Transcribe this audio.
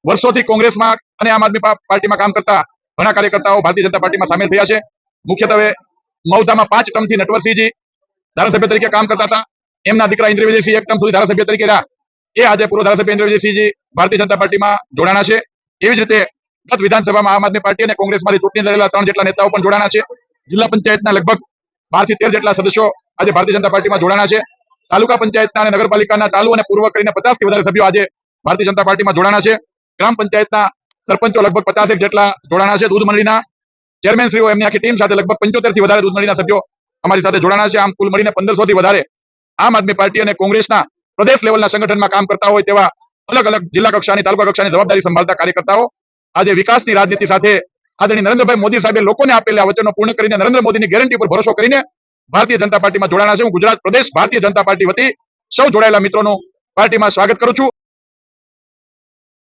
વર્ષોથી કોંગ્રેસમાં અને આમ આદમી પાર્ટીમાં કામ કરતા ઘણા કાર્યકર્તાઓ ભારતીય જનતા પાર્ટીમાં સામેલ થયા છે. મુખ્યત્વે મૌધામાં 5 ટર્મથી નટવરસિંહજી ધારાસભ્ય તરીકે કામ કરતા હતા. એમના દીકરા ઇન્દ્ર વિજયસિંહ 1 ટર્મ સુધી ધારાસભ્ય તરીકે રહ્યા. એ આજે પૂર્વ ધારાસભ્ય ઇન્દ્ર વિજયસિંહજી ભારતીય જનતા પાર્ટીમાં જોડાણા છે. એવી જ રીતે ગત વિધાનસભામાં આમ આદમી પાર્ટી અને કોંગ્રેસમાંથી ચૂંટણી લડેલા 3 જેટલા નેતાઓ પણ જોડાણા છે. જિલ્લા પંચાયતના લગભગ 12 થી 13 જેટલા સદસ્યો આજે ભારતીય જનતા પાર્ટીમાં જોડાણા છે. તાલુકા પંચાયતના અને નગરપાલિકાના ચાલુ અને પૂર્વ કરીને 50 થી વધારે સભ્યો આજે ભારતીય જનતા પાર્ટીમાં જોડાણા છે. ગ્રામ પંચાયતના સરપંચો લગભગ 50 જેટલા જોડાણા છે. દૂધ મંડળીના ચેરમેનશ્રીઓ એમની આખી ટીમ સાથે લગભગ 75 થી વધારે દૂધ મંડળીના સભ્યો અમારી સાથે જોડાણા છે. આમ કુલ મળીને 1500 થી વધારે આમ આદમી પાર્ટી અને કોંગ્રેસના પ્રદેશ લેવલના સંગઠનમાં કામ કરતા હોય તેવા અલગ અલગ જિલ્લા કક્ષાની તાલુકા કક્ષાની જવાબદારી સંભાળતા કાર્યકર્તાઓ આજે વિકાસની રાજનીતિ સાથે આદરણીય નરેન્દ્રભાઈ મોદી સાહેબે લોકોને આપેલા વચનો પૂર્ણ કરીને નરેન્દ્ર મોદીની ગેરંટી પર ભરોસો કરીને ભારતીય જનતા પાર્ટીમાં જોડાણા છે. હું ગુજરાત પ્રદેશ ભારતીય જનતા પાર્ટી વતી સૌ જોડાયેલા મિત્રોનું પાર્ટીમાં સ્વાગત કરું છું.